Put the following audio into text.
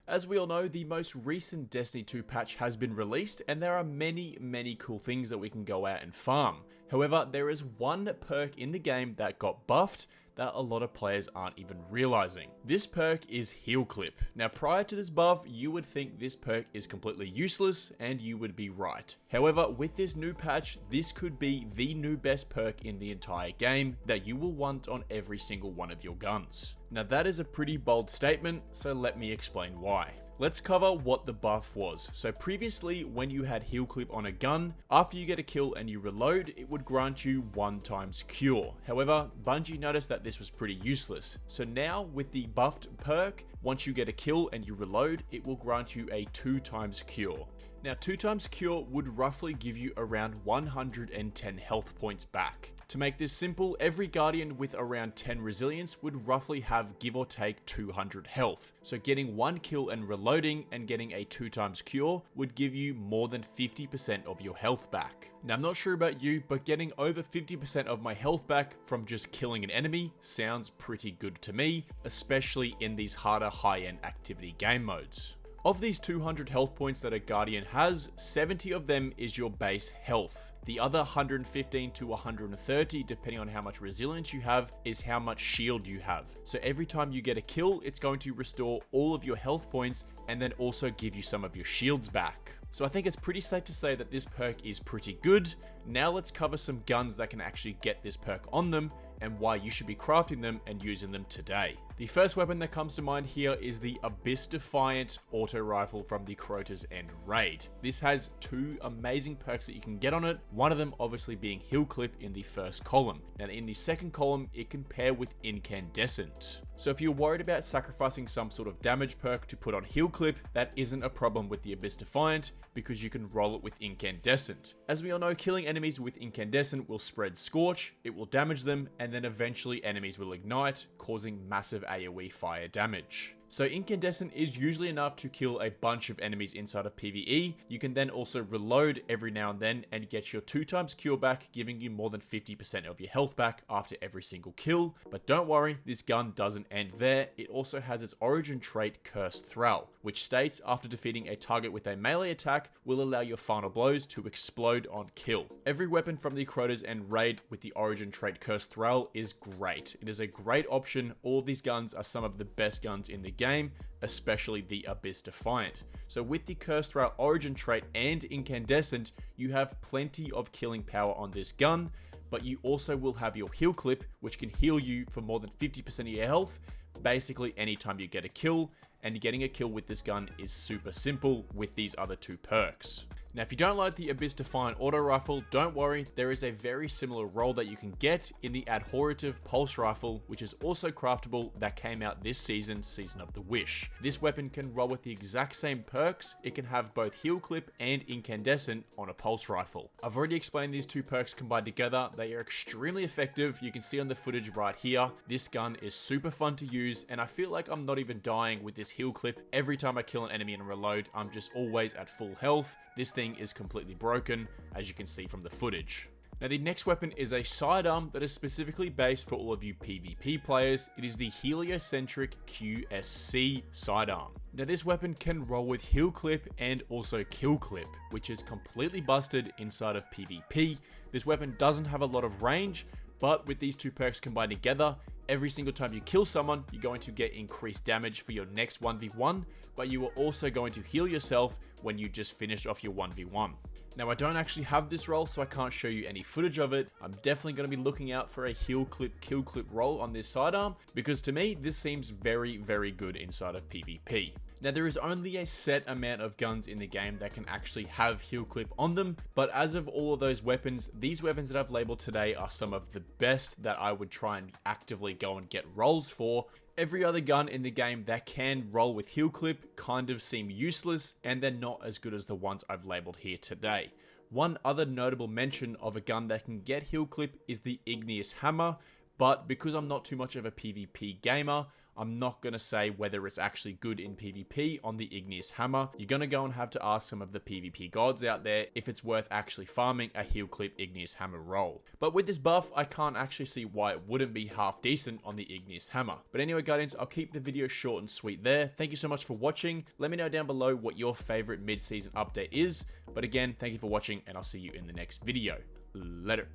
As we all know, the most recent Destiny 2 patch has been released, and there are many cool things that we can go out and farm. However, there is one perk in the game that got buffed that a lot of players aren't even realizing. This perk is Heal Clip. Now, prior to this buff, you would think this perk is completely useless, and you would be right. However, with this new patch, this could be the new best perk in the entire game that you will want on every single one of your guns. Now, that is a pretty bold statement, so let me explain why. Let's cover what the buff was. So previously, when you had Heal Clip on a gun, after you get a kill and you reload, it would grant you 1x cure. However, Bungie noticed that this was pretty useless. So now with the buffed perk, once you get a kill and you reload, it will grant you a 2x cure. Now 2x cure would roughly give you around 110 health points back. To make this simple, every Guardian with around 10 resilience would roughly have give or take 200 health. So getting one kill and reloading and getting a 2x cure would give you more than 50% of your health back. Now I'm not sure about you, but getting over 50% of my health back from just killing an enemy sounds pretty good to me, especially in these harder high-end activity game modes. Of these 200 health points that a Guardian has, 70 of them is your base health. The other 115 to 130, depending on how much resilience you have, is how much shield you have. So every time you get a kill, it's going to restore all of your health points and then also give you some of your shields back. So I think it's pretty safe to say that this perk is pretty good. Now let's cover some guns that can actually get this perk on them and why you should be crafting them and using them today. The first weapon that comes to mind here is the Abyss Defiant auto rifle from the Crota's End raid. This has two amazing perks that you can get on it, one of them obviously being Heal Clip in the first column. Now in the second column, it can pair with Incandescent. So if you're worried about sacrificing some sort of damage perk to put on Heal Clip, that isn't a problem with the Abyss Defiant because you can roll it with Incandescent. As we all know, killing enemies with Incandescent will spread Scorch, it will damage them, and then eventually enemies will ignite, causing massive AoE fire damage. So Incandescent is usually enough to kill a bunch of enemies inside of PvE. You can then also reload every now and then and get your 2x cure back, giving you more than 50% of your health back after every single kill. But don't worry, this gun doesn't end there. It also has its origin trait Cursed Thrall, which states after defeating a target with a melee attack will allow your final blows to explode on kill. Every weapon from the Crota's End raid with the origin trait Cursed Thrall is great. It is a great option. All of these guns are some of the best guns in the game, especially the Abyss Defiant. So with the Cursed Thrall origin trait and Incandescent, you have plenty of killing power on this gun, but you also will have your Heal Clip, which can heal you for more than 50% of your health, basically anytime you get a kill, and getting a kill with this gun is super simple with these other two perks. Now, if you don't like the Abyss Defiant auto rifle, don't worry, there is a very similar roll that you can get in the Adhorative Pulse rifle, which is also craftable, that came out this season, Season of the Wish. This weapon can roll with the exact same perks. It can have both Heal Clip and Incandescent on a pulse rifle. I've already explained these two perks combined together. They are extremely effective. You can see on the footage right here. This gun is super fun to use, and I feel like I'm not even dying with this Heal Clip. Every time I kill an enemy and reload, I'm just always at full health. This thing is completely broken, as you can see from the footage. Now the next weapon is a sidearm that is specifically based for all of you PvP players. It is the Heliocentric QSC sidearm. Now this weapon can roll with Heal Clip and also Kill Clip, which is completely busted inside of PvP. This weapon doesn't have a lot of range, but with these two perks combined together, every single time you kill someone, you're going to get increased damage for your next 1v1, but you are also going to heal yourself when you just finish off your 1v1. Now, I don't actually have this roll, so I can't show you any footage of it. I'm definitely going to be looking out for a Heal Clip, Kill Clip roll on this sidearm, because to me, this seems very good inside of PvP. Now, there is only a set amount of guns in the game that can actually have Heal Clip on them, but as of all of those weapons, these weapons that I've labeled today are some of the best that I would try and actively go and get rolls for. Every other gun in the game that can roll with Heal Clip kind of seem useless, and they're not as good as the ones I've labeled here today. One other notable mention of a gun that can get Heal Clip is the Igneous Hammer, but because I'm not too much of a PvP gamer, I'm not going to say whether it's actually good in PvP on the Igneous Hammer. You're going to go and have to ask some of the PvP gods out there if it's worth actually farming a heal clip Igneous Hammer role. But with this buff, I can't actually see why it wouldn't be half decent on the Igneous Hammer. But anyway, Guardians, I'll keep the video short and sweet there. Thank you so much for watching. Let me know down below what your favorite mid-season update is. But again, thank you for watching, and I'll see you in the next video. Later.